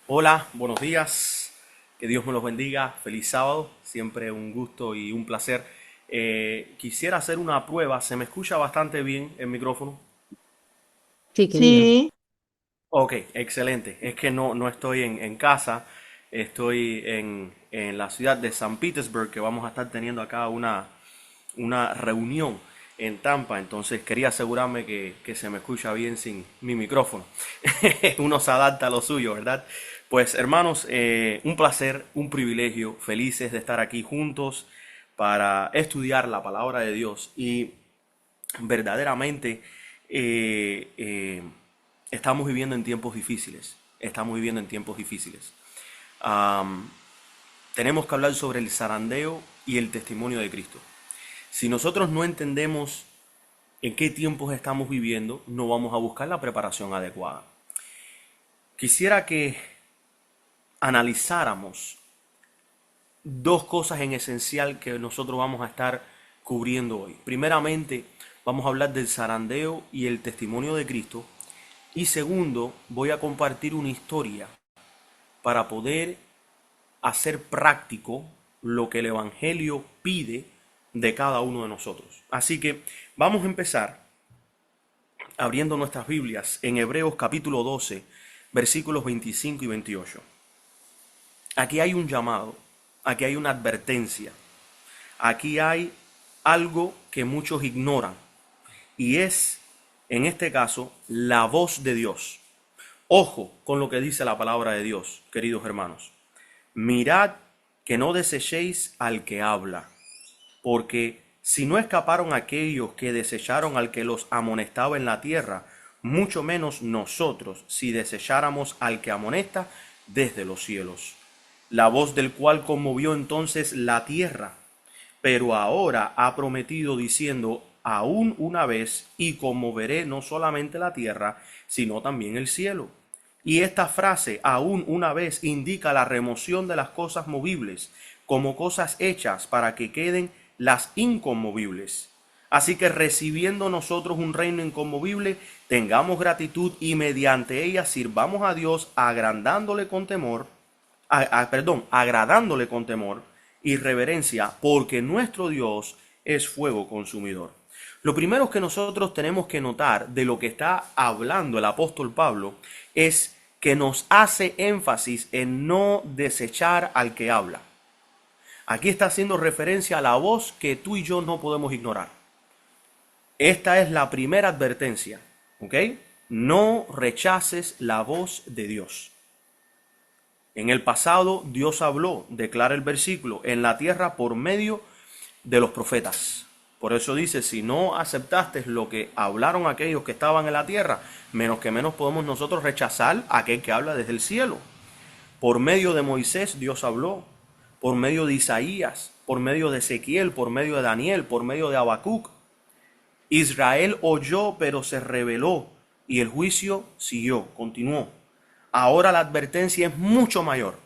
Hola, buenos días. Que Dios me los bendiga. Feliz sábado. Siempre un gusto y un placer. Quisiera hacer una prueba. ¿Se me escucha bastante bien el micrófono? Sí, querido. Sí. Ok, excelente. Es que no estoy en casa. Estoy en la ciudad de San Petersburg, que vamos a estar teniendo acá una reunión en Tampa. Entonces quería asegurarme que se me escucha bien sin mi micrófono. Uno se adapta a lo suyo, ¿verdad? Pues hermanos, un placer, un privilegio, felices de estar aquí juntos para estudiar la palabra de Dios y verdaderamente eh, eh, estamos viviendo en tiempos difíciles. Estamos viviendo en tiempos difíciles. Am, Tenemos que hablar sobre el zarandeo y el testimonio de Cristo. Si nosotros no entendemos en qué tiempos estamos viviendo, no vamos a buscar la preparación adecuada. Quisiera que analizáramos dos cosas en esencial que nosotros vamos a estar cubriendo hoy. Primeramente, vamos a hablar del zarandeo y el testimonio de Cristo. Y segundo, voy a compartir una historia para poder hacer práctico lo que el Evangelio pide de cada uno de nosotros. Así que vamos a empezar abriendo nuestras Biblias en Hebreos capítulo 12, versículos 25 y 28. Aquí hay un llamado, aquí hay una advertencia, aquí hay algo que muchos ignoran y es, en este caso, la voz de Dios. Ojo con lo que dice la palabra de Dios, queridos hermanos. Mirad que no desechéis al que habla, porque si no escaparon aquellos que desecharon al que los amonestaba en la tierra, mucho menos nosotros si desecháramos al que amonesta desde los cielos. La voz del cual conmovió entonces la tierra, pero ahora ha prometido diciendo, aún una vez, y conmoveré no solamente la tierra, sino también el cielo. Y esta frase, aún una vez, indica la remoción de las cosas movibles, como cosas hechas para que queden las inconmovibles. Así que recibiendo nosotros un reino inconmovible, tengamos gratitud y mediante ella sirvamos a Dios agrandándole con temor, agradándole con temor y reverencia, porque nuestro Dios es fuego consumidor. Lo primero que nosotros tenemos que notar de lo que está hablando el apóstol Pablo es que nos hace énfasis en no desechar al que habla. Aquí está haciendo referencia a la voz que tú y yo no podemos ignorar. Esta es la primera advertencia, ¿ok? No rechaces la voz de Dios. En el pasado Dios habló, declara el versículo, en la tierra por medio de los profetas. Por eso dice, si no aceptaste lo que hablaron aquellos que estaban en la tierra, menos que menos podemos nosotros rechazar a aquel que habla desde el cielo. Por medio de Moisés Dios habló, por medio de Isaías, por medio de Ezequiel, por medio de Daniel, por medio de Habacuc. Israel oyó, pero se rebeló, y el juicio siguió, continuó. Ahora la advertencia es mucho mayor.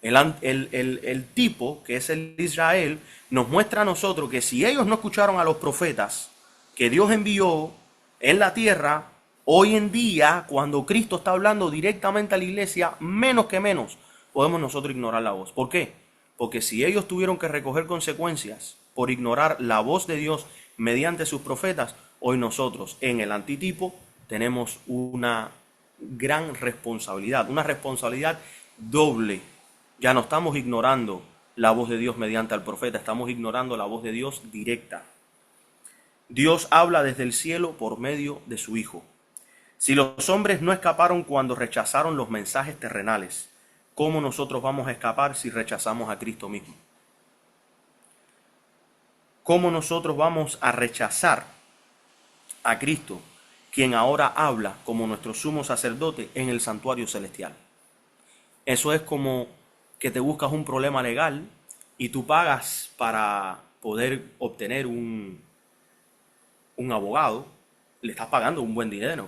El tipo, que es el Israel, nos muestra a nosotros que si ellos no escucharon a los profetas que Dios envió en la tierra, hoy en día, cuando Cristo está hablando directamente a la iglesia, menos que menos podemos nosotros ignorar la voz. ¿Por qué? Porque si ellos tuvieron que recoger consecuencias por ignorar la voz de Dios mediante sus profetas, hoy nosotros en el antitipo tenemos una gran responsabilidad, una responsabilidad doble. Ya no estamos ignorando la voz de Dios mediante al profeta, estamos ignorando la voz de Dios directa. Dios habla desde el cielo por medio de su Hijo. Si los hombres no escaparon cuando rechazaron los mensajes terrenales, ¿cómo nosotros vamos a escapar si rechazamos a Cristo mismo? ¿Cómo nosotros vamos a rechazar a Cristo, quien ahora habla como nuestro sumo sacerdote en el santuario celestial? Eso es como que te buscas un problema legal y tú pagas para poder obtener un abogado, le estás pagando un buen dinero.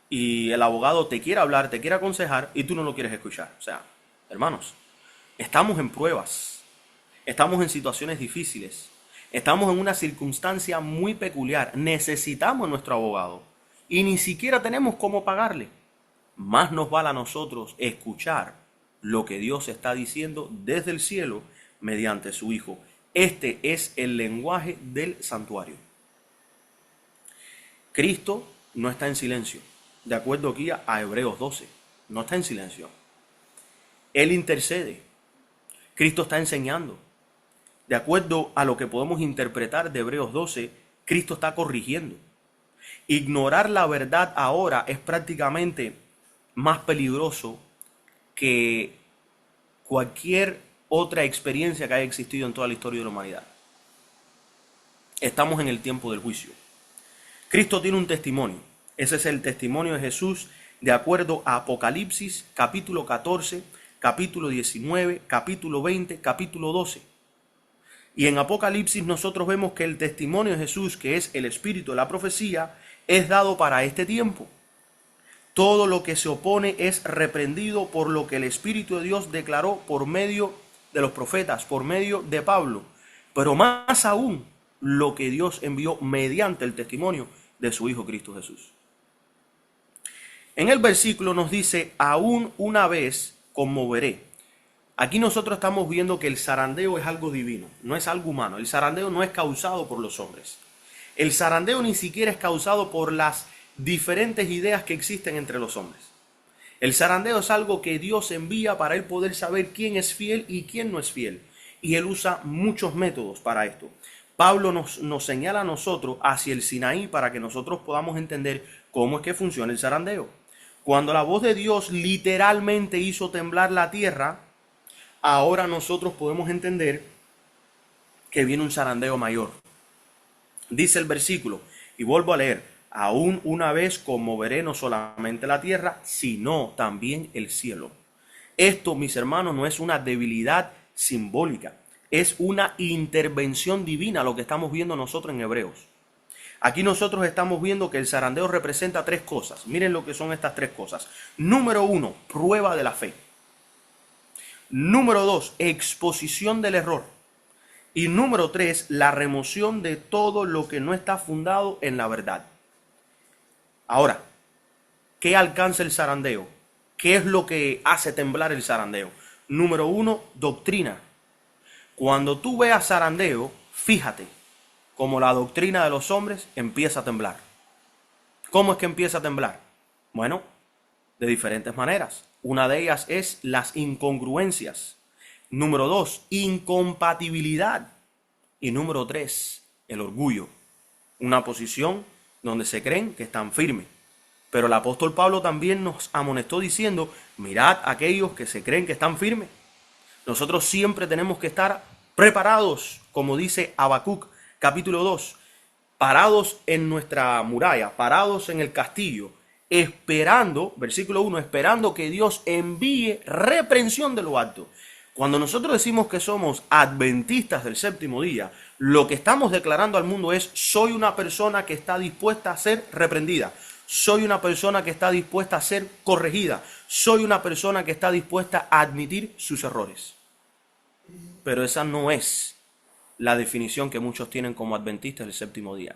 Y el abogado te quiere hablar, te quiere aconsejar y tú no lo quieres escuchar. O sea, hermanos, estamos en pruebas, estamos en situaciones difíciles, estamos en una circunstancia muy peculiar, necesitamos nuestro abogado y ni siquiera tenemos cómo pagarle. más nos vale a nosotros escuchar lo que Dios está diciendo desde el cielo mediante su Hijo. Este es el lenguaje del santuario. Cristo no está en silencio. De acuerdo aquí a Hebreos 12, no está en silencio. Él intercede. Cristo está enseñando. De acuerdo a lo que podemos interpretar de Hebreos 12, Cristo está corrigiendo. Ignorar la verdad ahora es prácticamente más peligroso que cualquier otra experiencia que haya existido en toda la historia de la humanidad. Estamos en el tiempo del juicio. Cristo tiene un testimonio. Ese es el testimonio de Jesús de acuerdo a Apocalipsis, capítulo 14, capítulo 19, capítulo 20, capítulo 12. Y en Apocalipsis nosotros vemos que el testimonio de Jesús, que es el espíritu de la profecía, es dado para este tiempo. Todo lo que se opone es reprendido por lo que el Espíritu de Dios declaró por medio de los profetas, por medio de Pablo. Pero más aún, lo que Dios envió mediante el testimonio de su Hijo Cristo Jesús. En el versículo nos dice, aún una vez conmoveré. Aquí nosotros estamos viendo que el zarandeo es algo divino, no es algo humano. El zarandeo no es causado por los hombres. El zarandeo ni siquiera es causado por las diferentes ideas que existen entre los hombres. El zarandeo es algo que Dios envía para él poder saber quién es fiel y quién no es fiel. Y él usa muchos métodos para esto. Pablo nos señala a nosotros hacia el Sinaí para que nosotros podamos entender cómo es que funciona el zarandeo. Cuando la voz de Dios literalmente hizo temblar la tierra, ahora nosotros podemos entender que viene un zarandeo mayor. Dice el versículo, y vuelvo a leer, aún una vez conmoveré no solamente la tierra, sino también el cielo. Esto, mis hermanos, no es una debilidad simbólica, es una intervención divina lo que estamos viendo nosotros en Hebreos. Aquí nosotros estamos viendo que el zarandeo representa tres cosas. Miren lo que son estas tres cosas. Número 1, prueba de la fe. Número 2, exposición del error. Y número 3, la remoción de todo lo que no está fundado en la verdad. Ahora, ¿qué alcanza el zarandeo? ¿Qué es lo que hace temblar el zarandeo? Número 1, doctrina. Cuando tú veas zarandeo, fíjate cómo la doctrina de los hombres empieza a temblar. ¿Cómo es que empieza a temblar? Bueno, de diferentes maneras. Una de ellas es las incongruencias. Número 2, incompatibilidad. Y número 3, el orgullo. Una posición donde se creen que están firmes. Pero el apóstol Pablo también nos amonestó diciendo, mirad a aquellos que se creen que están firmes. Nosotros siempre tenemos que estar preparados, como dice Habacuc, capítulo 2, parados en nuestra muralla, parados en el castillo, esperando, versículo 1, esperando que Dios envíe reprensión de lo alto. Cuando nosotros decimos que somos adventistas del séptimo día, lo que estamos declarando al mundo es, soy una persona que está dispuesta a ser reprendida, soy una persona que está dispuesta a ser corregida, soy una persona que está dispuesta a admitir sus errores. Pero esa no es la definición que muchos tienen como adventistas del séptimo día.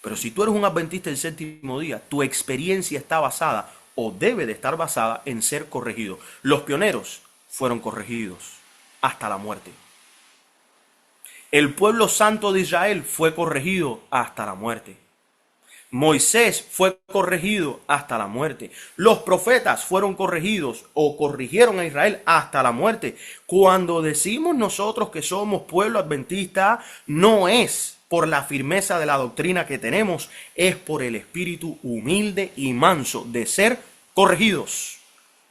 Pero si tú eres un adventista del séptimo día, tu experiencia está basada o debe de estar basada en ser corregido. Los pioneros fueron corregidos hasta la muerte. El pueblo santo de Israel fue corregido hasta la muerte. Moisés fue corregido hasta la muerte. Los profetas fueron corregidos o corrigieron a Israel hasta la muerte. Cuando decimos nosotros que somos pueblo adventista, no es por la firmeza de la doctrina que tenemos, es por el espíritu humilde y manso de ser corregidos,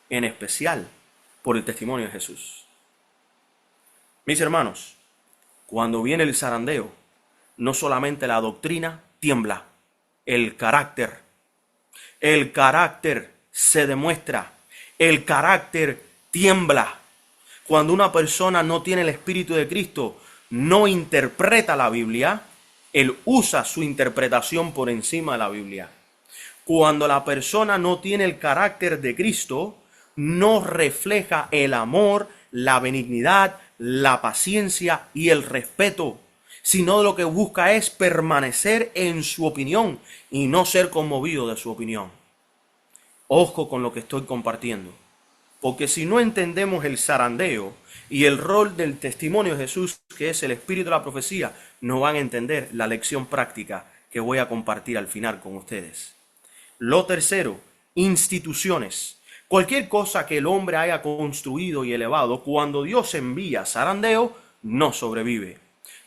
en especial por el testimonio de Jesús. Mis hermanos, cuando viene el zarandeo, no solamente la doctrina tiembla, el carácter se demuestra, el carácter tiembla. Cuando una persona no tiene el Espíritu de Cristo, no interpreta la Biblia, él usa su interpretación por encima de la Biblia. Cuando la persona no tiene el carácter de Cristo, no refleja el amor, la benignidad, la paciencia y el respeto, sino lo que busca es permanecer en su opinión y no ser conmovido de su opinión. Ojo con lo que estoy compartiendo. Porque si no entendemos el zarandeo y el rol del testimonio de Jesús, que es el espíritu de la profecía, no van a entender la lección práctica que voy a compartir al final con ustedes. Lo tercero, instituciones. Cualquier cosa que el hombre haya construido y elevado, cuando Dios envía zarandeo, no sobrevive.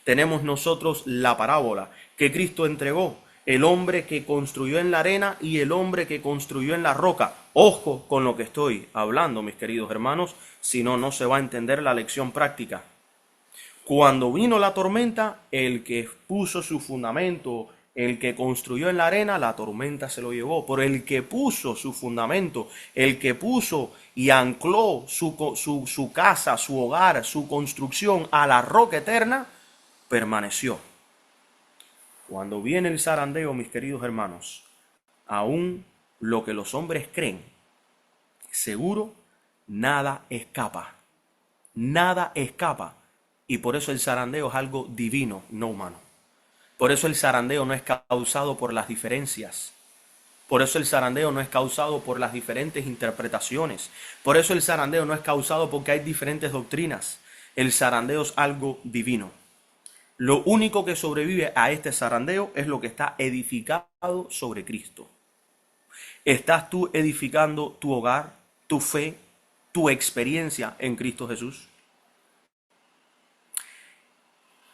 Tenemos nosotros la parábola que Cristo entregó, el hombre que construyó en la arena y el hombre que construyó en la roca. Ojo con lo que estoy hablando, mis queridos hermanos, si no, no se va a entender la lección práctica. Cuando vino la tormenta, el que puso su fundamento, el que construyó en la arena, la tormenta se lo llevó. Pero el que puso su fundamento, el que puso y ancló su casa, su hogar, su construcción a la roca eterna, permaneció. Cuando viene el zarandeo, mis queridos hermanos, aún lo que los hombres creen, seguro, nada escapa. Nada escapa. Y por eso el zarandeo es algo divino, no humano. Por eso el zarandeo no es causado por las diferencias. Por eso el zarandeo no es causado por las diferentes interpretaciones. Por eso el zarandeo no es causado porque hay diferentes doctrinas. El zarandeo es algo divino. Lo único que sobrevive a este zarandeo es lo que está edificado sobre Cristo. ¿Estás tú edificando tu hogar, tu fe, tu experiencia en Cristo Jesús?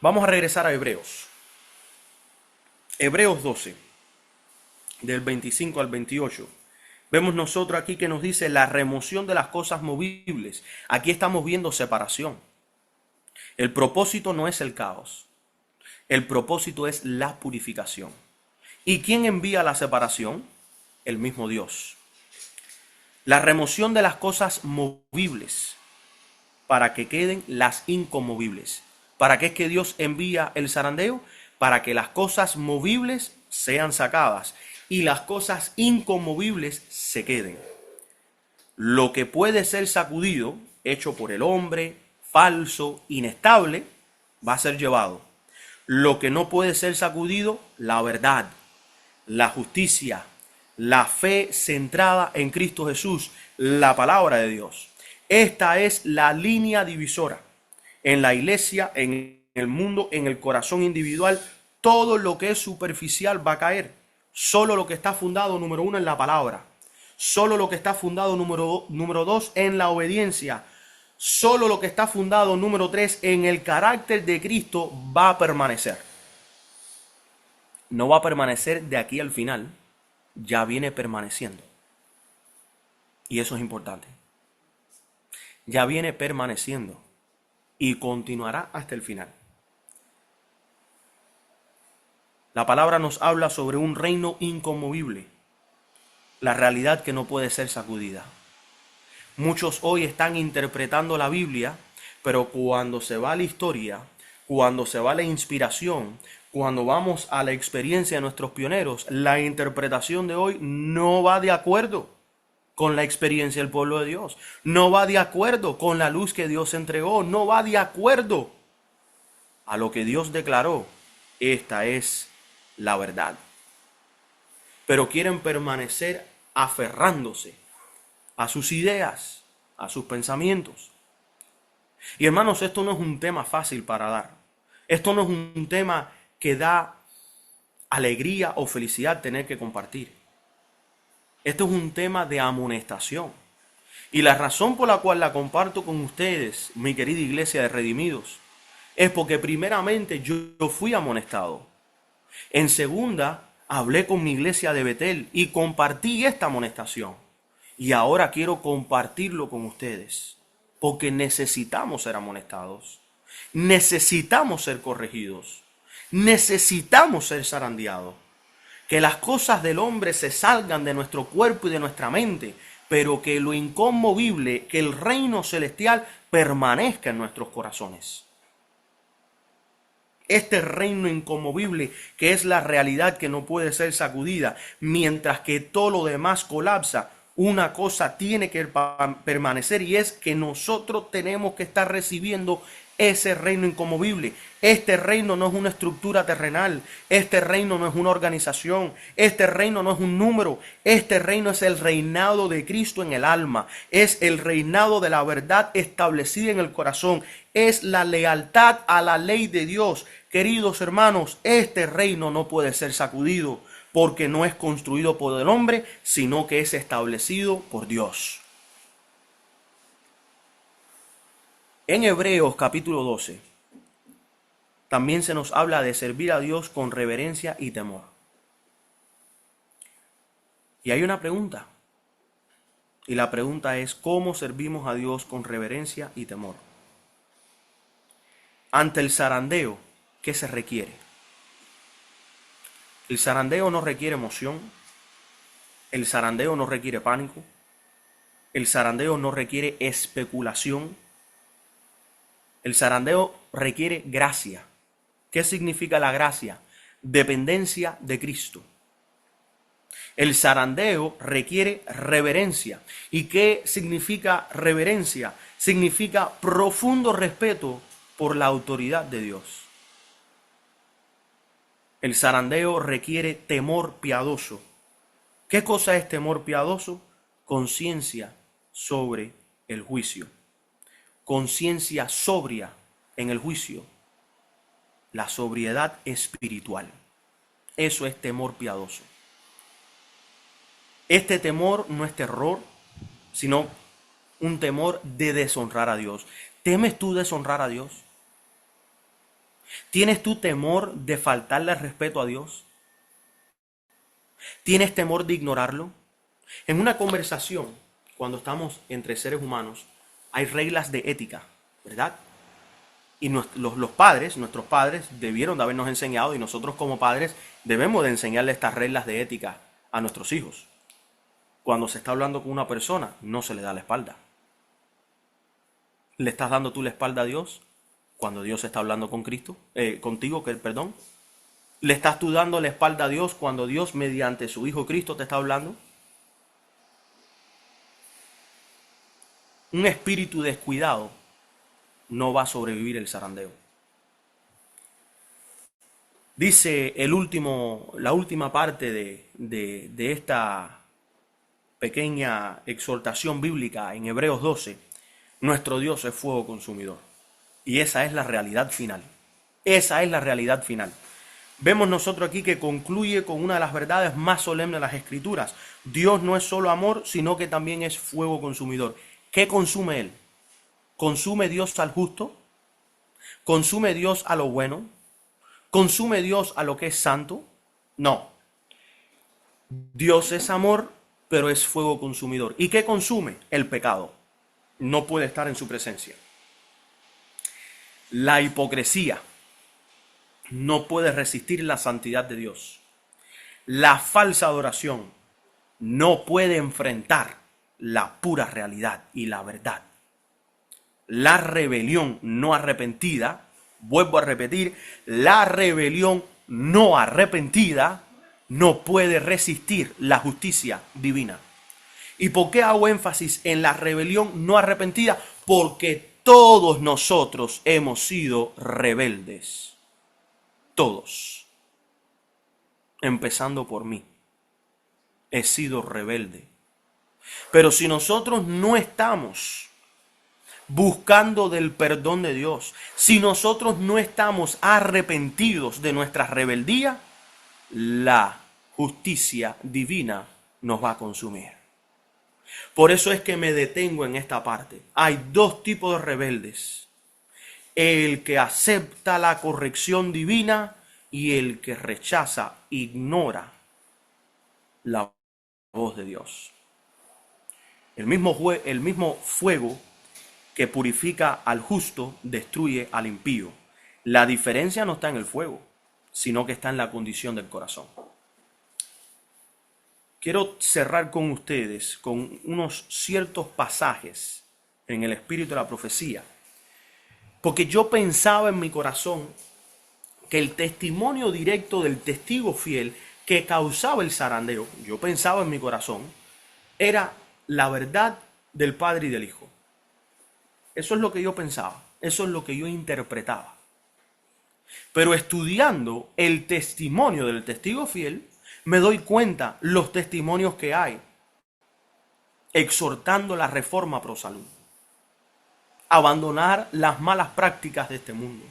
Vamos a regresar a Hebreos. Hebreos 12, del 25 al 28. Vemos nosotros aquí que nos dice la remoción de las cosas movibles. Aquí estamos viendo separación. El propósito no es el caos. El propósito es la purificación. ¿Y quién envía la separación? El mismo Dios. La remoción de las cosas movibles para que queden las inconmovibles. ¿Para qué es que Dios envía el zarandeo? Para que las cosas movibles sean sacadas y las cosas inconmovibles se queden. Lo que puede ser sacudido, hecho por el hombre, falso, inestable, va a ser llevado. Lo que no puede ser sacudido, la verdad, la justicia, la fe centrada en Cristo Jesús, la palabra de Dios. Esta es la línea divisora. En la iglesia, en el mundo, en el corazón individual, todo lo que es superficial va a caer. Solo lo que está fundado, número uno, en la palabra. Solo lo que está fundado, número dos, en la obediencia. Solo lo que está fundado, número tres, en el carácter de Cristo va a permanecer. No va a permanecer de aquí al final. Ya viene permaneciendo. Y eso es importante. Ya viene permaneciendo. Y continuará hasta el final. La palabra nos habla sobre un reino inconmovible, la realidad que no puede ser sacudida. Muchos hoy están interpretando la Biblia, pero cuando se va a la historia, cuando se va a la inspiración, cuando vamos a la experiencia de nuestros pioneros, la interpretación de hoy no va de acuerdo con la experiencia del pueblo de Dios. No va de acuerdo con la luz que Dios entregó. No va de acuerdo a lo que Dios declaró. Esta es la verdad. Pero quieren permanecer aferrándose a sus ideas, a sus pensamientos. Y hermanos, esto no es un tema fácil para dar. Esto no es un tema que da alegría o felicidad tener que compartir. Esto es un tema de amonestación. Y la razón por la cual la comparto con ustedes, mi querida iglesia de redimidos, es porque primeramente yo fui amonestado. En segunda, hablé con mi iglesia de Betel y compartí esta amonestación. Y ahora quiero compartirlo con ustedes, porque necesitamos ser amonestados. Necesitamos ser corregidos. Necesitamos ser zarandeados. Que las cosas del hombre se salgan de nuestro cuerpo y de nuestra mente, pero que lo inconmovible, que el reino celestial permanezca en nuestros corazones. Este reino inconmovible, que es la realidad que no puede ser sacudida, mientras que todo lo demás colapsa, una cosa tiene que permanecer, y es que nosotros tenemos que estar recibiendo ese reino inconmovible. Este reino no es una estructura terrenal, este reino no es una organización, este reino no es un número, este reino es el reinado de Cristo en el alma, es el reinado de la verdad establecida en el corazón, es la lealtad a la ley de Dios. Queridos hermanos, este reino no puede ser sacudido porque no es construido por el hombre, sino que es establecido por Dios. En Hebreos capítulo 12, también se nos habla de servir a Dios con reverencia y temor. Y hay una pregunta. Y la pregunta es, ¿cómo servimos a Dios con reverencia y temor? Ante el zarandeo, ¿qué se requiere? El zarandeo no requiere emoción. El zarandeo no requiere pánico. El zarandeo no requiere especulación. El zarandeo requiere gracia. ¿Qué significa la gracia? Dependencia de Cristo. El zarandeo requiere reverencia. ¿Y qué significa reverencia? Significa profundo respeto por la autoridad de Dios. El zarandeo requiere temor piadoso. ¿Qué cosa es temor piadoso? Conciencia sobre el juicio. Conciencia sobria en el juicio. La sobriedad espiritual. Eso es temor piadoso. Este temor no es terror, sino un temor de deshonrar a Dios. ¿Temes tú deshonrar a Dios? ¿Tienes tú temor de faltarle respeto a Dios? ¿Tienes temor de ignorarlo? En una conversación, cuando estamos entre seres humanos, hay reglas de ética, ¿verdad? Y los padres, nuestros padres, debieron de habernos enseñado, y nosotros como padres debemos de enseñarle estas reglas de ética a nuestros hijos. Cuando se está hablando con una persona, no se le da la espalda. ¿Le estás dando tú la espalda a Dios cuando Dios está hablando con Cristo? Perdón. ¿Le estás tú dando la espalda a Dios cuando Dios mediante su Hijo Cristo te está hablando? Un espíritu descuidado no va a sobrevivir el zarandeo. Dice la última parte de esta pequeña exhortación bíblica en Hebreos 12, nuestro Dios es fuego consumidor. Y esa es la realidad final. Esa es la realidad final. Vemos nosotros aquí que concluye con una de las verdades más solemnes de las Escrituras. Dios no es solo amor, sino que también es fuego consumidor. ¿Qué consume Él? ¿Consume Dios al justo? ¿Consume Dios a lo bueno? ¿Consume Dios a lo que es santo? No. Dios es amor, pero es fuego consumidor. ¿Y qué consume? El pecado. No puede estar en su presencia. La hipocresía no puede resistir la santidad de Dios. La falsa adoración no puede enfrentar la pura realidad y la verdad. La rebelión no arrepentida, vuelvo a repetir, la rebelión no arrepentida no puede resistir la justicia divina. ¿Y por qué hago énfasis en la rebelión no arrepentida? Porque todos nosotros hemos sido rebeldes. Todos. Empezando por mí. He sido rebelde. Pero si nosotros no estamos buscando del perdón de Dios, si nosotros no estamos arrepentidos de nuestra rebeldía, la justicia divina nos va a consumir. Por eso es que me detengo en esta parte. Hay dos tipos de rebeldes: el que acepta la corrección divina y el que rechaza, ignora la voz de Dios. El mismo fuego que purifica al justo destruye al impío. La diferencia no está en el fuego, sino que está en la condición del corazón. Quiero cerrar con ustedes con unos ciertos pasajes en el espíritu de la profecía, porque yo pensaba en mi corazón que el testimonio directo del testigo fiel que causaba el zarandeo, yo pensaba en mi corazón, era la verdad del Padre y del Hijo. Eso es lo que yo pensaba. Eso es lo que yo interpretaba. Pero estudiando el testimonio del testigo fiel, me doy cuenta los testimonios que hay, exhortando la reforma pro salud, abandonar las malas prácticas de este mundo,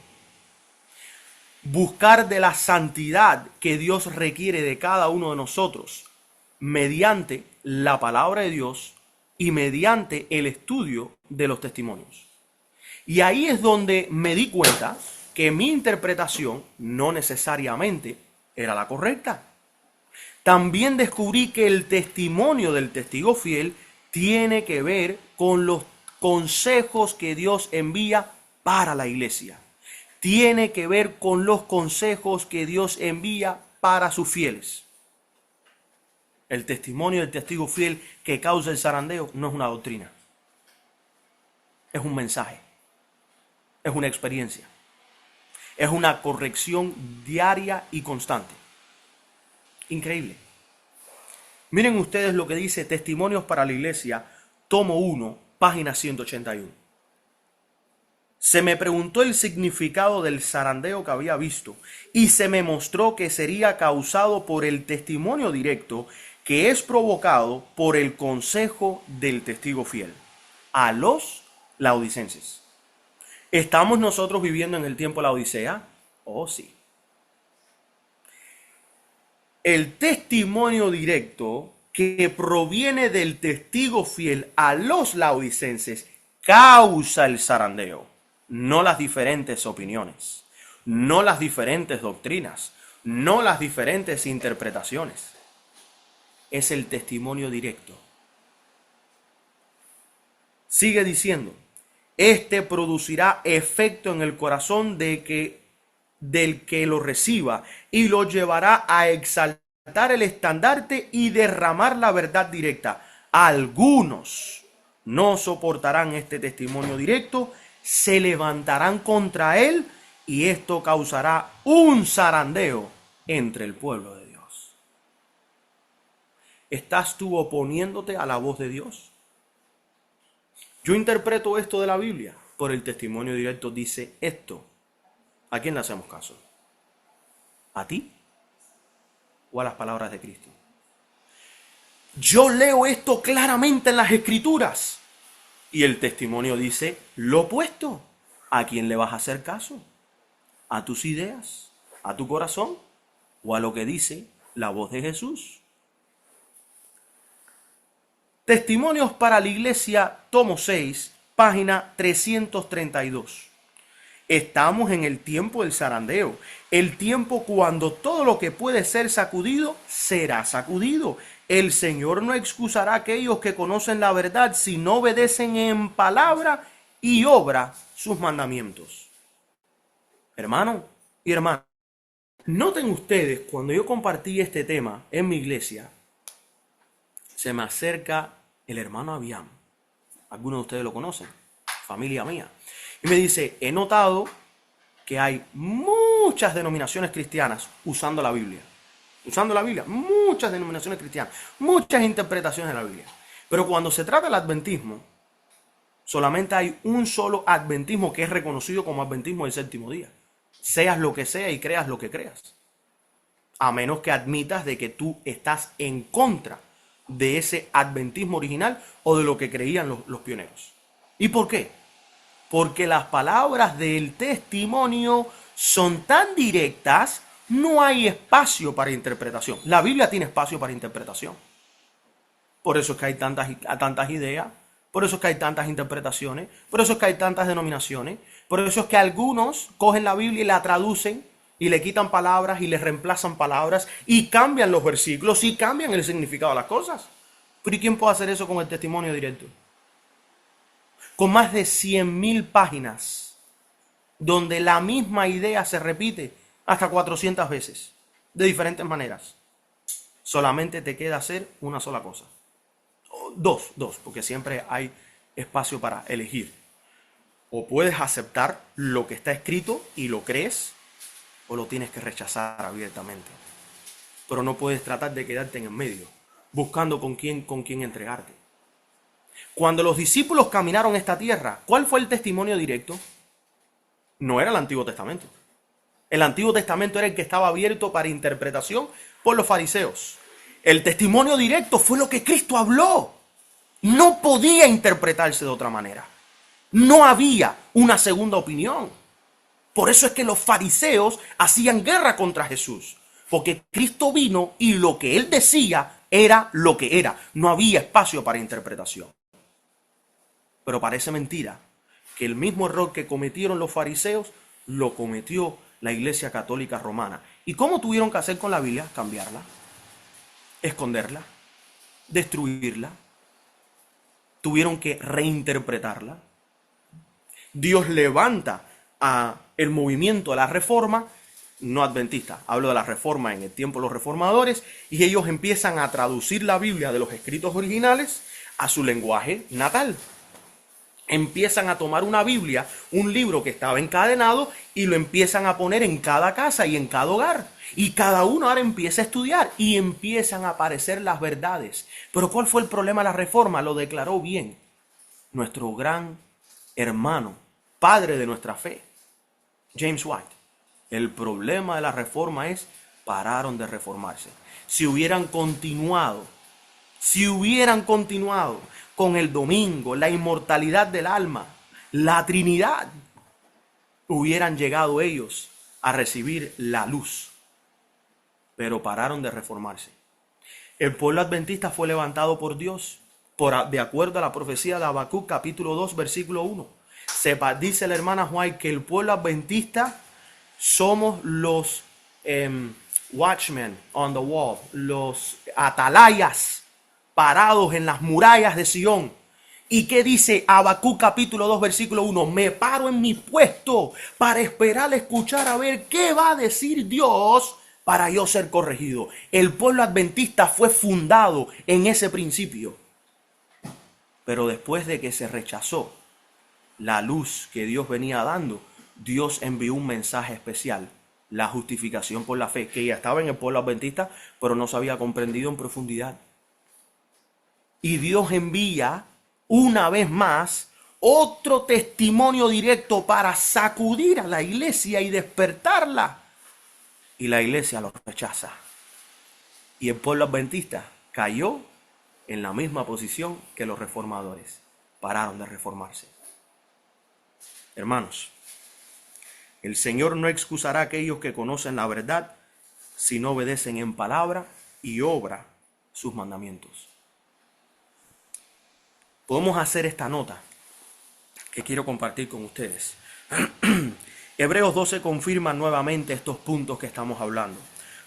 buscar de la santidad que Dios requiere de cada uno de nosotros mediante la palabra de Dios y mediante el estudio de los testimonios. Y ahí es donde me di cuenta que mi interpretación no necesariamente era la correcta. También descubrí que el testimonio del testigo fiel tiene que ver con los consejos que Dios envía para la iglesia. Tiene que ver con los consejos que Dios envía para sus fieles. El testimonio del testigo fiel que causa el zarandeo no es una doctrina. Es un mensaje. Es una experiencia. Es una corrección diaria y constante. Increíble. Miren ustedes lo que dice Testimonios para la Iglesia, tomo 1, página 181. Se me preguntó el significado del zarandeo que había visto y se me mostró que sería causado por el testimonio directo que es provocado por el consejo del testigo fiel a los laodicenses. ¿Estamos nosotros viviendo en el tiempo de la Odisea? Oh, sí. El testimonio directo que proviene del testigo fiel a los laodicenses causa el zarandeo, no las diferentes opiniones, no las diferentes doctrinas, no las diferentes interpretaciones. Es el testimonio directo. Sigue diciendo, este producirá efecto en el corazón del que lo reciba y lo llevará a exaltar el estandarte y derramar la verdad directa. Algunos no soportarán este testimonio directo, se levantarán contra él y esto causará un zarandeo entre el pueblo de Dios. ¿Estás tú oponiéndote a la voz de Dios? Yo interpreto esto de la Biblia por el testimonio directo. Dice esto. ¿A quién le hacemos caso? ¿A ti o a las palabras de Cristo? Yo leo esto claramente en las Escrituras y el testimonio dice lo opuesto. ¿A quién le vas a hacer caso? ¿A tus ideas? ¿A tu corazón? ¿O a lo que dice la voz de Jesús? Testimonios para la Iglesia, tomo 6, página 332. Estamos en el tiempo del zarandeo, el tiempo cuando todo lo que puede ser sacudido, será sacudido. El Señor no excusará a aquellos que conocen la verdad si no obedecen en palabra y obra sus mandamientos. Hermano y hermana, noten ustedes, cuando yo compartí este tema en mi iglesia, se me acerca el hermano Abiam. Algunos de ustedes lo conocen, familia mía. Y me dice, he notado que hay muchas denominaciones cristianas usando la Biblia. Usando la Biblia, muchas denominaciones cristianas, muchas interpretaciones de la Biblia. Pero cuando se trata del adventismo, solamente hay un solo adventismo que es reconocido como adventismo del séptimo día. Seas lo que sea y creas lo que creas. A menos que admitas de que tú estás en contra de ese adventismo original o de lo que creían los pioneros. ¿Y por qué? Porque las palabras del testimonio son tan directas, no hay espacio para interpretación. La Biblia tiene espacio para interpretación. Por eso es que hay tantas ideas, por eso es que hay tantas interpretaciones, por eso es que hay tantas denominaciones, por eso es que algunos cogen la Biblia y la traducen y le quitan palabras y le reemplazan palabras y cambian los versículos y cambian el significado de las cosas. Pero ¿y quién puede hacer eso con el testimonio directo? Con más de 100.000 páginas, donde la misma idea se repite hasta 400 veces, de diferentes maneras. Solamente te queda hacer una sola cosa. Dos, porque siempre hay espacio para elegir. O puedes aceptar lo que está escrito y lo crees, o lo tienes que rechazar abiertamente. Pero no puedes tratar de quedarte en el medio, buscando con quién entregarte. Cuando los discípulos caminaron esta tierra, ¿cuál fue el testimonio directo? no era el Antiguo Testamento. El Antiguo Testamento era el que estaba abierto para interpretación por los fariseos. El testimonio directo fue lo que Cristo habló. No podía interpretarse de otra manera. No había una segunda opinión. Por eso es que los fariseos hacían guerra contra Jesús. Porque Cristo vino y lo que él decía era lo que era. No había espacio para interpretación. Pero parece mentira que el mismo error que cometieron los fariseos lo cometió la Iglesia Católica Romana. ¿Y cómo tuvieron que hacer con la Biblia? Cambiarla, esconderla, destruirla. Tuvieron que reinterpretarla. Dios levanta a el movimiento de la reforma, no adventista, hablo de la reforma en el tiempo de los reformadores, y ellos empiezan a traducir la Biblia de los escritos originales a su lenguaje natal. Empiezan a tomar una Biblia, un libro que estaba encadenado, y lo empiezan a poner en cada casa y en cada hogar. Y cada uno ahora empieza a estudiar y empiezan a aparecer las verdades. Pero ¿cuál fue el problema de la reforma? Lo declaró bien nuestro gran hermano, padre de nuestra fe, James White. El problema de la reforma es, pararon de reformarse. Si hubieran continuado con el domingo, la inmortalidad del alma, la Trinidad, hubieran llegado ellos a recibir la luz. Pero pararon de reformarse. El pueblo adventista fue levantado por Dios, de acuerdo a la profecía de Habacuc, capítulo 2, versículo 1. Dice la hermana White que el pueblo adventista somos los watchmen on the wall, los atalayas parados en las murallas de Sion. ¿Y qué dice Habacuc capítulo 2 versículo 1? Me paro en mi puesto para esperar escuchar a ver qué va a decir Dios para yo ser corregido. El pueblo adventista fue fundado en ese principio. Pero después de que se rechazó la luz que Dios venía dando, Dios envió un mensaje especial, la justificación por la fe, que ya estaba en el pueblo adventista, pero no se había comprendido en profundidad. Y Dios envía una vez más otro testimonio directo para sacudir a la iglesia y despertarla. Y la iglesia lo rechaza. Y el pueblo adventista cayó en la misma posición que los reformadores. Pararon de reformarse. Hermanos, el Señor no excusará a aquellos que conocen la verdad si no obedecen en palabra y obra sus mandamientos. Podemos hacer esta nota que quiero compartir con ustedes. Hebreos 12 confirma nuevamente estos puntos que estamos hablando.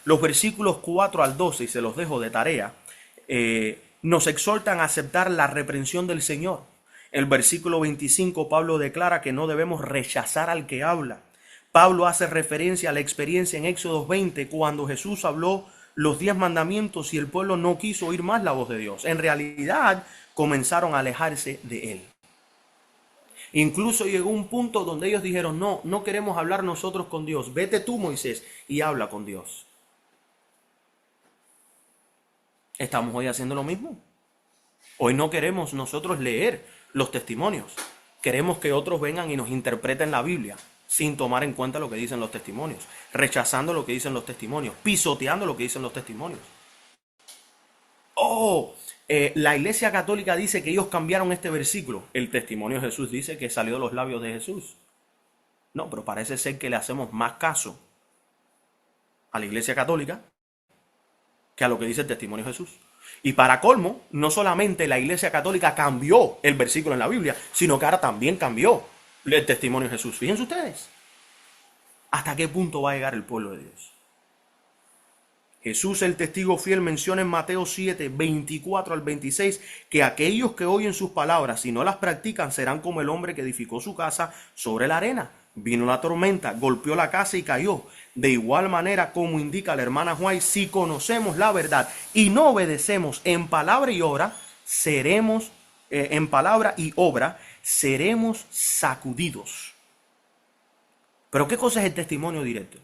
Los versículos 4 al 12, y se los dejo de tarea, nos exhortan a aceptar la reprensión del Señor. El versículo 25, Pablo declara que no debemos rechazar al que habla. Pablo hace referencia a la experiencia en Éxodo 20, cuando Jesús habló los 10 mandamientos y el pueblo no quiso oír más la voz de Dios. En realidad, comenzaron a alejarse de él. Incluso llegó un punto donde ellos dijeron, no queremos hablar nosotros con Dios. Vete tú, Moisés, y habla con Dios. ¿Estamos hoy haciendo lo mismo? Hoy no queremos nosotros leer los testimonios. Queremos que otros vengan y nos interpreten la Biblia sin tomar en cuenta lo que dicen los testimonios, rechazando lo que dicen los testimonios, pisoteando lo que dicen los testimonios. La Iglesia Católica dice que ellos cambiaron este versículo. El testimonio de Jesús dice que salió de los labios de Jesús. No, pero parece ser que le hacemos más caso a la Iglesia Católica que a lo que dice el testimonio de Jesús. Y para colmo, no solamente la Iglesia Católica cambió el versículo en la Biblia, sino que ahora también cambió el testimonio de Jesús. Fíjense ustedes, ¿hasta qué punto va a llegar el pueblo de Dios? Jesús, el testigo fiel, menciona en Mateo 7, 24 al 26, que aquellos que oyen sus palabras y no las practican serán como el hombre que edificó su casa sobre la arena. Vino la tormenta, golpeó la casa y cayó. De igual manera, como indica la hermana White, si conocemos la verdad y no obedecemos en palabra y obra, seremos sacudidos. Pero ¿qué cosa es el testimonio directo?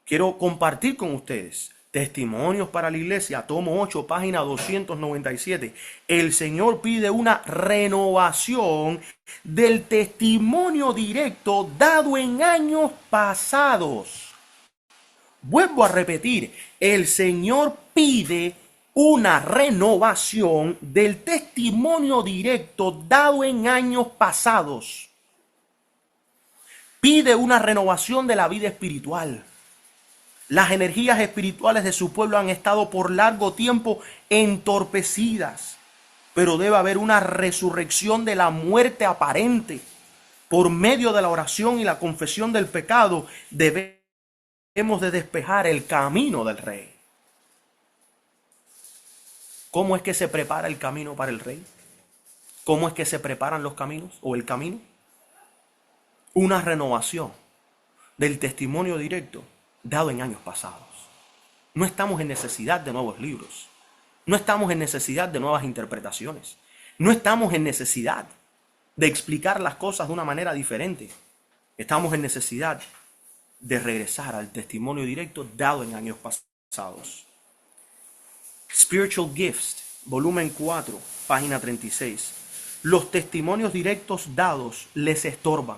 Quiero compartir con ustedes Testimonios para la Iglesia, tomo 8, página 297. El Señor pide una renovación del testimonio directo dado en años pasados. Vuelvo a repetir, el Señor pide una renovación del testimonio directo dado en años pasados. Pide una renovación de la vida espiritual. Las energías espirituales de su pueblo han estado por largo tiempo entorpecidas, pero debe haber una resurrección de la muerte aparente. Por medio de la oración y la confesión del pecado, debemos de despejar el camino del rey. ¿Cómo es que se prepara el camino para el rey? ¿Cómo es que se preparan los caminos o el camino? Una renovación del testimonio directo dado en años pasados. No estamos en necesidad de nuevos libros. No estamos en necesidad de nuevas interpretaciones. No estamos en necesidad de explicar las cosas de una manera diferente. Estamos en necesidad de regresar al testimonio directo dado en años pasados. Spiritual Gifts, volumen 4, página 36. Los testimonios directos dados les estorban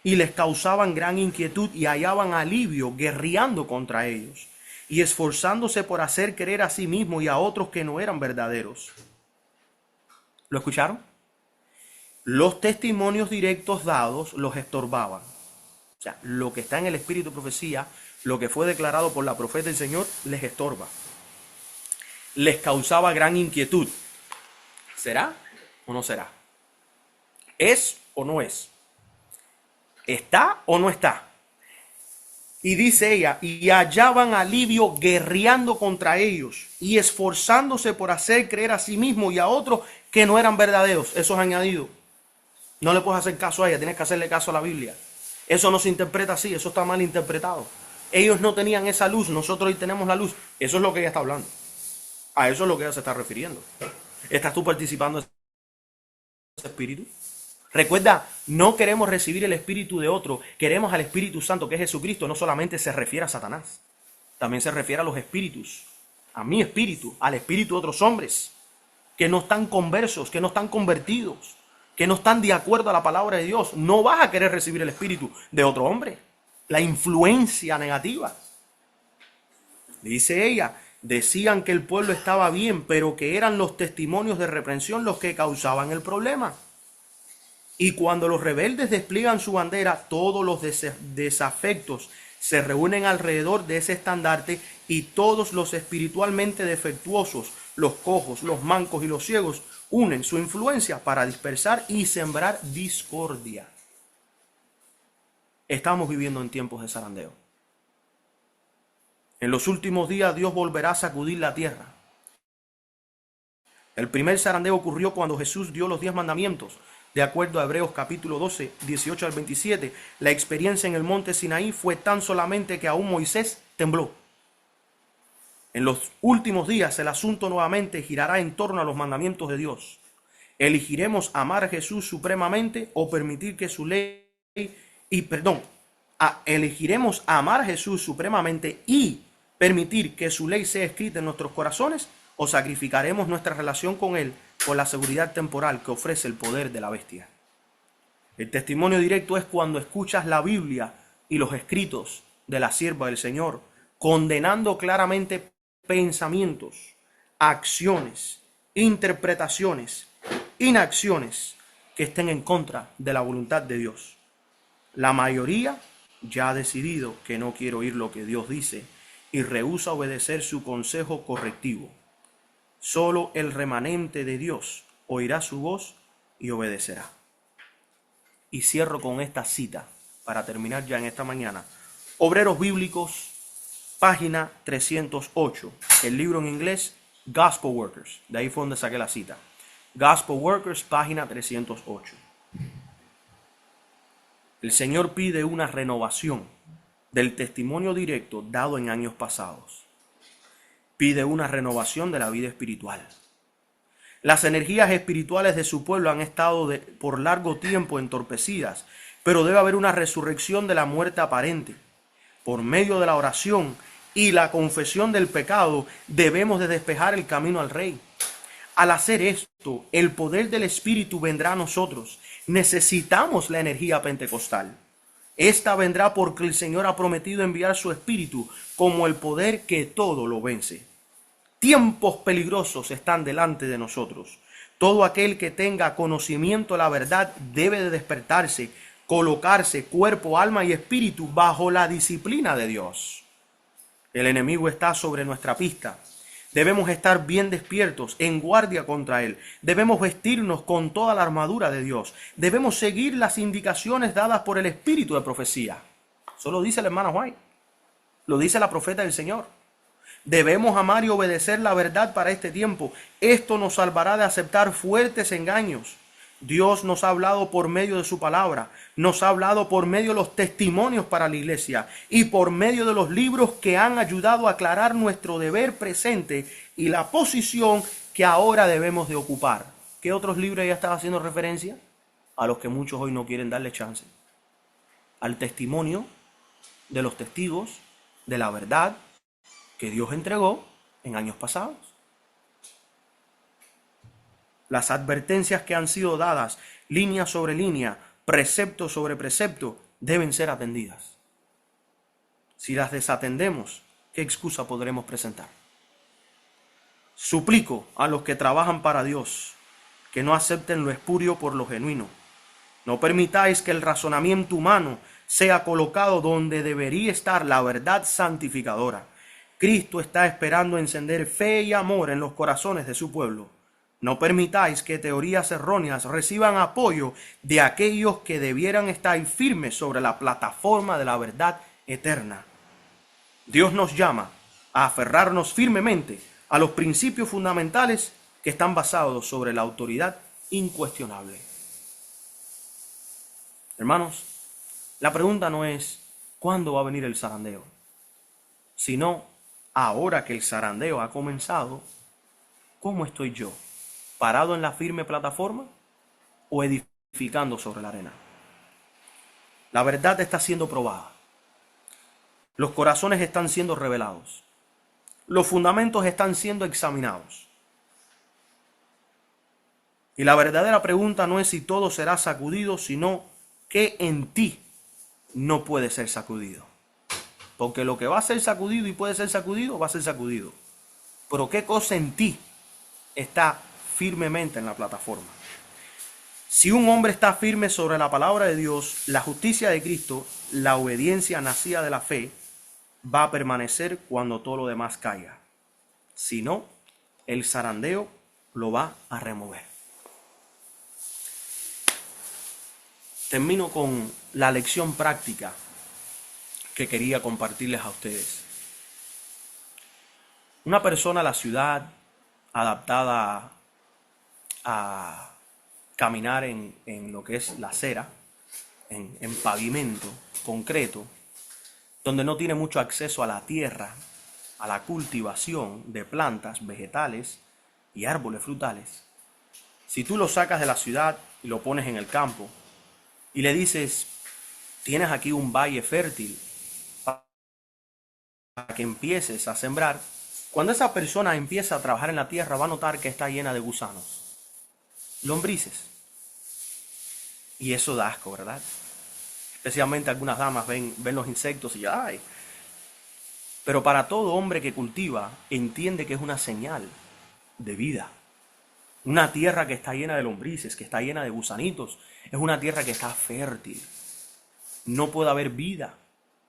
y les causaban gran inquietud y hallaban alivio guerreando contra ellos y esforzándose por hacer creer a sí mismos y a otros que no eran verdaderos. ¿Lo escucharon? Los testimonios directos dados los estorbaban. O sea, lo que está en el espíritu de profecía, lo que fue declarado por la profeta del Señor, les estorba. Les causaba gran inquietud. ¿Será o no será? ¿Es o no es? ¿Está o no está? Y dice ella, y hallaban alivio guerreando contra ellos y esforzándose por hacer creer a sí mismos y a otros que no eran verdaderos. Eso es añadido. No le puedes hacer caso a ella, tienes que hacerle caso a la Biblia. Eso no se interpreta así, eso está mal interpretado. Ellos no tenían esa luz, nosotros hoy tenemos la luz. Eso es lo que ella está hablando. A eso es lo que ella se está refiriendo. ¿Estás tú participando de ese espíritu? Recuerda, no queremos recibir el espíritu de otro, queremos al Espíritu Santo, que es Jesucristo. No solamente se refiere a Satanás, también se refiere a los espíritus, a mi espíritu, al espíritu de otros hombres que no están conversos, que no están convertidos, que no están de acuerdo a la palabra de Dios. No vas a querer recibir el espíritu de otro hombre, la influencia negativa. Dice ella, decían que el pueblo estaba bien, pero que eran los testimonios de reprensión los que causaban el problema. Y cuando los rebeldes despliegan su bandera, todos los desafectos se reúnen alrededor de ese estandarte y todos los espiritualmente defectuosos, los cojos, los mancos y los ciegos, unen su influencia para dispersar y sembrar discordia. Estamos viviendo en tiempos de zarandeo. En los últimos días Dios volverá a sacudir la tierra. El primer zarandeo ocurrió cuando Jesús dio los 10 mandamientos. De acuerdo a Hebreos capítulo 12, 18 al 27, la experiencia en el monte Sinaí fue tan solamente que aún Moisés tembló. En los últimos días el asunto nuevamente girará en torno a los mandamientos de Dios. ¿Elegiremos amar a Jesús supremamente o permitir que su ley elegiremos amar a Jesús supremamente y permitir que su ley sea escrita en nuestros corazones, o sacrificaremos nuestra relación con Él por la seguridad temporal que ofrece el poder de la bestia? El testimonio directo es cuando escuchas la Biblia y los escritos de la sierva del Señor, condenando claramente pensamientos, acciones, interpretaciones, inacciones que estén en contra de la voluntad de Dios. La mayoría ya ha decidido que no quiere oír lo que Dios dice y rehúsa obedecer su consejo correctivo. Solo el remanente de Dios oirá su voz y obedecerá. Y cierro con esta cita para terminar ya en esta mañana. Obreros Bíblicos, página 308. El libro en inglés, Gospel Workers. De ahí fue donde saqué la cita. Gospel Workers, página 308. El Señor pide una renovación del testimonio directo dado en años pasados. Pide una renovación de la vida espiritual. Las energías espirituales de su pueblo han estado por largo tiempo entorpecidas, pero debe haber una resurrección de la muerte aparente. Por medio de la oración y la confesión del pecado, debemos de despejar el camino al Rey. Al hacer esto, el poder del Espíritu vendrá a nosotros. Necesitamos la energía pentecostal. Esta vendrá porque el Señor ha prometido enviar su Espíritu como el poder que todo lo vence. Tiempos peligrosos están delante de nosotros. Todo aquel que tenga conocimiento de la verdad debe de despertarse, colocarse cuerpo, alma y espíritu bajo la disciplina de Dios. El enemigo está sobre nuestra pista. Debemos estar bien despiertos, en guardia contra él. Debemos vestirnos con toda la armadura de Dios. Debemos seguir las indicaciones dadas por el espíritu de profecía. Eso lo dice la hermana White. Lo dice la profeta del Señor. Debemos amar y obedecer la verdad para este tiempo. Esto nos salvará de aceptar fuertes engaños. Dios nos ha hablado por medio de su palabra, nos ha hablado por medio de los testimonios para la iglesia y por medio de los libros que han ayudado a aclarar nuestro deber presente y la posición que ahora debemos de ocupar. ¿Qué otros libros ya estaba haciendo referencia? A los que muchos hoy no quieren darle chance. Al testimonio de los testigos de la verdad que Dios entregó en años pasados. Las advertencias que han sido dadas, línea sobre línea, precepto sobre precepto, deben ser atendidas. Si las desatendemos, ¿qué excusa podremos presentar? Suplico a los que trabajan para Dios que no acepten lo espurio por lo genuino. No permitáis que el razonamiento humano sea colocado donde debería estar la verdad santificadora. Cristo está esperando encender fe y amor en los corazones de su pueblo. No permitáis que teorías erróneas reciban apoyo de aquellos que debieran estar firmes sobre la plataforma de la verdad eterna. Dios nos llama a aferrarnos firmemente a los principios fundamentales que están basados sobre la autoridad incuestionable. Hermanos, la pregunta no es ¿cuándo va a venir el zarandeo?, sino ahora que el zarandeo ha comenzado, ¿cómo estoy yo? ¿Parado en la firme plataforma o edificando sobre la arena? La verdad está siendo probada. Los corazones están siendo revelados. Los fundamentos están siendo examinados. Y la verdadera pregunta no es si todo será sacudido, sino qué en ti no puede ser sacudido. Porque lo que va a ser sacudido y puede ser sacudido, va a ser sacudido. Pero qué cosa en ti está firmemente en la plataforma. Si un hombre está firme sobre la palabra de Dios, la justicia de Cristo, la obediencia nacida de la fe, va a permanecer cuando todo lo demás caiga. Si no, el zarandeo lo va a remover. Termino con la lección práctica que quería compartirles a ustedes. Una persona a la ciudad adaptada a caminar en lo que es la acera, en pavimento concreto, donde no tiene mucho acceso a la tierra, a la cultivación de plantas, vegetales y árboles frutales. Si tú lo sacas de la ciudad y lo pones en el campo y le dices, tienes aquí un valle fértil para que empieces a sembrar, cuando esa persona empieza a trabajar en la tierra va a notar que está llena de gusanos, lombrices. Y eso da asco, ¿verdad? Especialmente algunas damas ven los insectos y ¡ay! Pero para todo hombre que cultiva, entiende que es una señal de vida. Una tierra que está llena de lombrices, que está llena de gusanitos, es una tierra que está fértil. No puede haber vida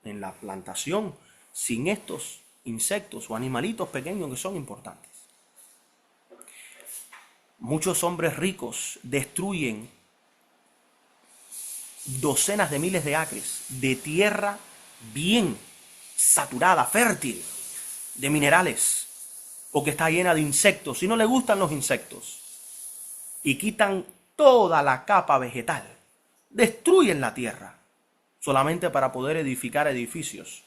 en la plantación sin estos insectos o animalitos pequeños que son importantes. Muchos hombres ricos destruyen docenas de miles de acres de tierra bien saturada, fértil, de minerales, porque está llena de insectos y no le gustan los insectos. Y quitan toda la capa vegetal, destruyen la tierra, solamente para poder edificar edificios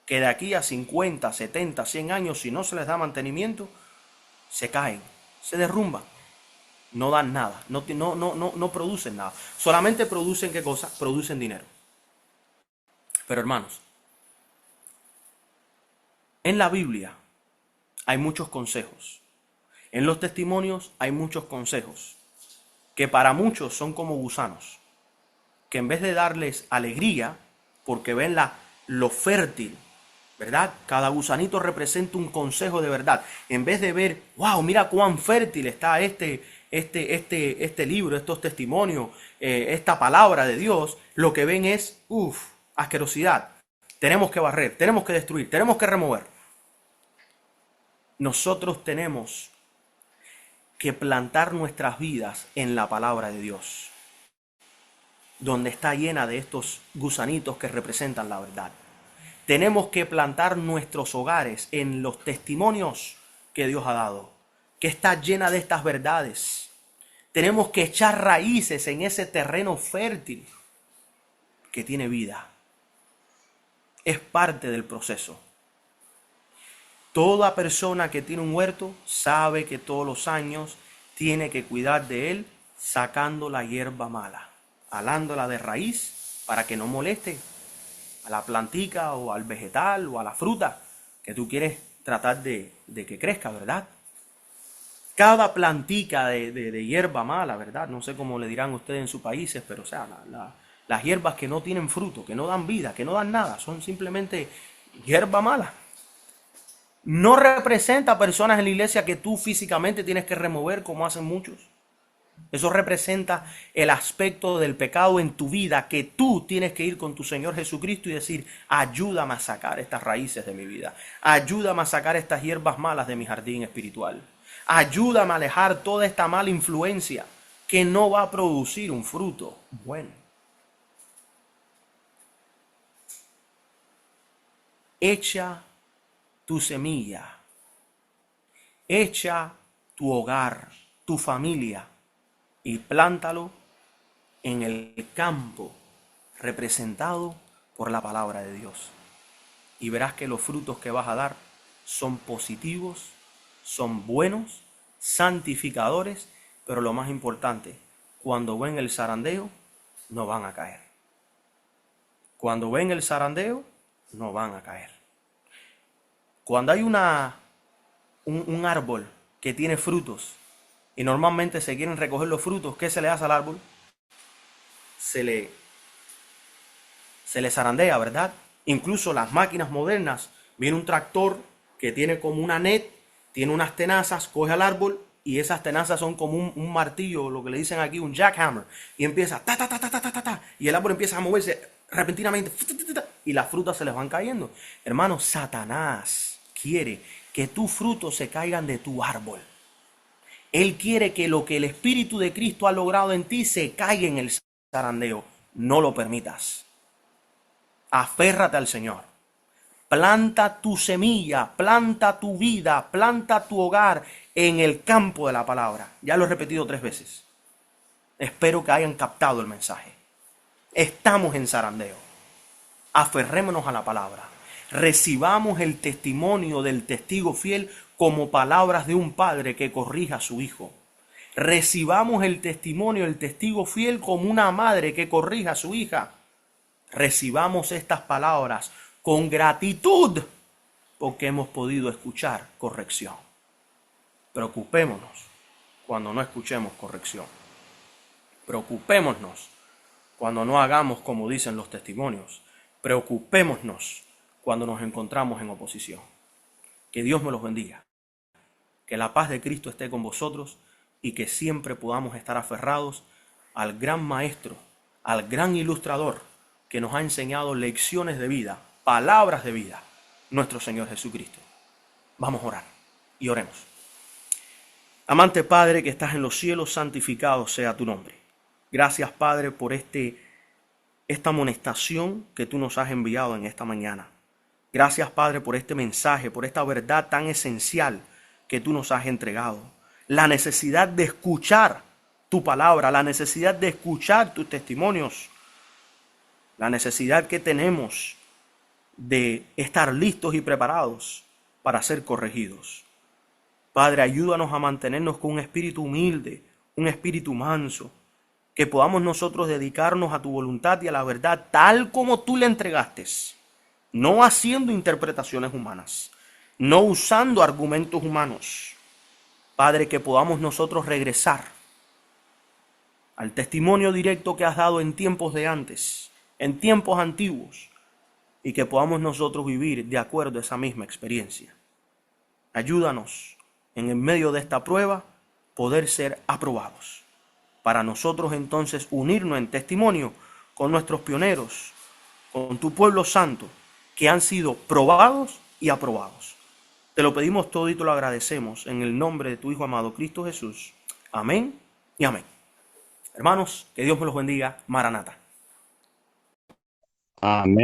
que de aquí a 50, 70, 100 años, si no se les da mantenimiento, se caen, se derrumban, no dan nada, no producen nada, solamente producen ¿qué cosa? Producen dinero. Pero hermanos, En la Biblia hay muchos consejos. En los testimonios hay muchos consejos que para muchos son como gusanos, que en vez de darles alegría, porque ven lo fértil, ¿verdad? Cada gusanito representa un consejo de verdad. En vez de ver, wow, mira cuán fértil está este libro, estos testimonios, esta palabra de Dios, lo que ven es, asquerosidad. Tenemos que barrer, tenemos que destruir, tenemos que remover. Nosotros tenemos que plantar nuestras vidas en la palabra de Dios, donde está llena de estos gusanitos que representan la verdad. Tenemos que plantar nuestros hogares en los testimonios que Dios ha dado, que está llena de estas verdades. Tenemos que echar raíces en ese terreno fértil que tiene vida. Es parte del proceso. Toda persona que tiene un huerto sabe que todos los años tiene que cuidar de él sacando la hierba mala, alándola de raíz para que no moleste a la plantica o al vegetal o a la fruta que tú quieres tratar de que crezca, ¿verdad? Cada plantica de hierba mala, ¿verdad? No sé cómo le dirán ustedes en sus países, pero o sea, las hierbas que no tienen fruto, que no dan vida, que no dan nada, son simplemente hierba mala. No representa personas en la iglesia que tú físicamente tienes que remover como hacen muchos. Eso representa el aspecto del pecado en tu vida, que tú tienes que ir con tu Señor Jesucristo y decir, ayúdame a sacar estas raíces de mi vida. Ayúdame a sacar estas hierbas malas de mi jardín espiritual. Ayúdame a alejar toda esta mala influencia que no va a producir un fruto bueno. Echa tu semilla. Echa tu hogar, tu familia, y plántalo en el campo representado por la palabra de Dios. Y verás que los frutos que vas a dar son positivos, son buenos, santificadores, pero lo más importante, cuando ven el zarandeo, no van a caer. Cuando ven el zarandeo, no van a caer. Cuando hay un árbol que tiene frutos, y normalmente se quieren recoger los frutos, ¿qué se le hace al árbol? Se le zarandea, ¿verdad? Incluso las máquinas modernas, viene un tractor que tiene como una net, tiene unas tenazas, coge al árbol y esas tenazas son como un martillo, lo que le dicen aquí, un jackhammer, y empieza ta, ta, ta, ta, ta, ta, ta, y el árbol empieza a moverse repentinamente y las frutas se les van cayendo. Hermano, Satanás quiere que tus frutos se caigan de tu árbol. Él quiere que lo que el Espíritu de Cristo ha logrado en ti se caiga en el zarandeo. No lo permitas. Aférrate al Señor. Planta tu semilla, planta tu vida, planta tu hogar en el campo de la palabra. Ya lo he repetido 3 veces. Espero que hayan captado el mensaje. Estamos en zarandeo. Aferrémonos a la palabra. Recibamos el testimonio del testigo fiel como palabras de un padre que corrija a su hijo. Recibamos el testimonio del testigo fiel como una madre que corrija a su hija. Recibamos estas palabras con gratitud porque hemos podido escuchar corrección. Preocupémonos cuando no escuchemos corrección. Preocupémonos cuando no hagamos como dicen los testimonios. Preocupémonos cuando nos encontramos en oposición. Que Dios me los bendiga. Que la paz de Cristo esté con vosotros y que siempre podamos estar aferrados al gran maestro, al gran ilustrador que nos ha enseñado lecciones de vida, palabras de vida, nuestro Señor Jesucristo. Vamos a orar y oremos. Amante Padre que estás en los cielos, santificado sea tu nombre. Gracias, Padre, por esta amonestación que tú nos has enviado en esta mañana. Gracias, Padre, por este mensaje, por esta verdad tan esencial que tú nos has entregado. La necesidad de escuchar tu palabra, la necesidad de escuchar tus testimonios, la necesidad que tenemos de estar listos y preparados para ser corregidos. Padre, ayúdanos a mantenernos con un espíritu humilde, un espíritu manso, que podamos nosotros dedicarnos a tu voluntad y a la verdad tal como tú le entregaste, no haciendo interpretaciones humanas, no usando argumentos humanos. Padre, que podamos nosotros regresar al testimonio directo que has dado en tiempos de antes, en tiempos antiguos, y que podamos nosotros vivir de acuerdo a esa misma experiencia. Ayúdanos en el medio de esta prueba poder ser aprobados, para nosotros entonces unirnos en testimonio con nuestros pioneros, con tu pueblo santo, que han sido probados y aprobados. Te lo pedimos todo y te lo agradecemos en el nombre de tu Hijo amado Cristo Jesús. Amén y amén. Hermanos, que Dios me los bendiga. Maranata. Amén.